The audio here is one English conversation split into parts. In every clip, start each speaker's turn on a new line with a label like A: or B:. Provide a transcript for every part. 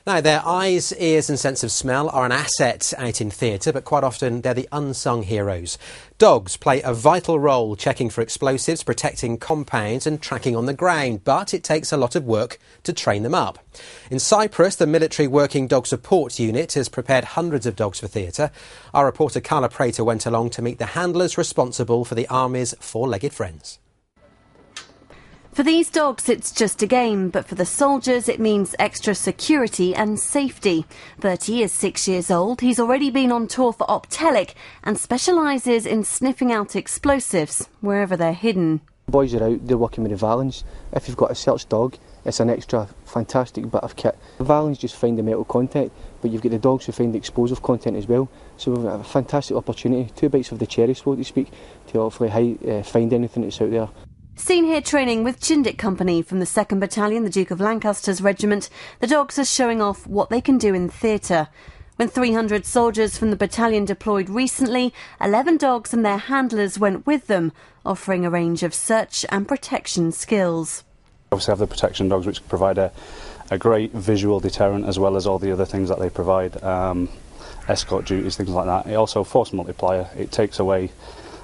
A: Now, their eyes, ears and sense of smell are an asset out in theatre, but quite often they're the unsung heroes. Dogs play a vital role checking for explosives, protecting compounds and tracking on the ground, but it takes a lot of work to train them up. In Cyprus, the military working dog support unit has prepared hundreds of dogs for theatre. Our reporter Carla Prater went along to meet the handlers responsible for the army's four-legged friends.
B: For these dogs, it's just a game, but for the soldiers, it means extra security and safety. Bertie is 6 years old. He's already been on tour for Optelic and specialises in sniffing out explosives wherever they're hidden.
C: Boys are out, they're working with the Valens. If you've got a search dog, it's an extra fantastic bit of kit. The Valens just find the metal content, but you've got the dogs who find the explosive content as well. So we've got a fantastic opportunity, 2 bites of the cherry, so to speak, to hopefully find anything that's out there.
B: Seen here training with Chindic Company from the 2nd Battalion, the Duke of Lancaster's regiment, the dogs are showing off what they can do in theatre. When 300 soldiers from the battalion deployed recently, 11 dogs and their handlers went with them, offering a range of search and protection skills.
D: Obviously have the protection dogs, which provide a great visual deterrent as well as all the other things that they provide, escort duties, things like that. It also force multiplier. It takes away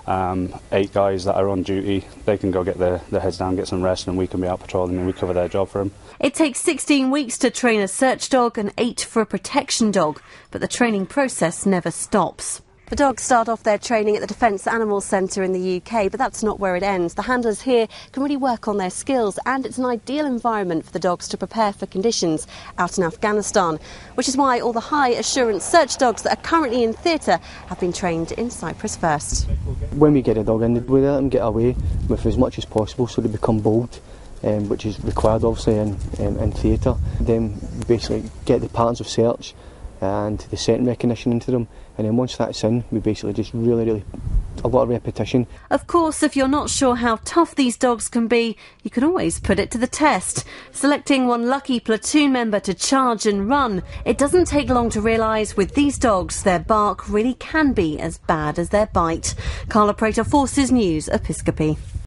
D: 8 guys that are on duty. They can go get their heads down, get some rest, and we can be out patrolling and we cover their job for them.
B: It takes 16 weeks to train a search dog and 8 for a protection dog, but the training process never stops. The dogs start off their training at the Defence Animal Centre in the UK, but that's not where it ends. The handlers here can really work on their skills, and it's an ideal environment for the dogs to prepare for conditions out in Afghanistan, which is why all the high assurance search dogs that are currently in theatre have been trained in Cyprus first.
C: When we get a dog in, we let them get away with as much as possible so they become bold, which is required obviously in theatre. Then we basically get the patterns of search and the scent recognition into them, and then once that's in, we basically just really a lot of repetition.
B: Of course, if you're not sure how tough these dogs can be, you can always put it to the test. Selecting one lucky platoon member to charge and run. It doesn't take long to realise with these dogs their bark really can be as bad as their bite. Carla Prater, Forces News, Episcopi.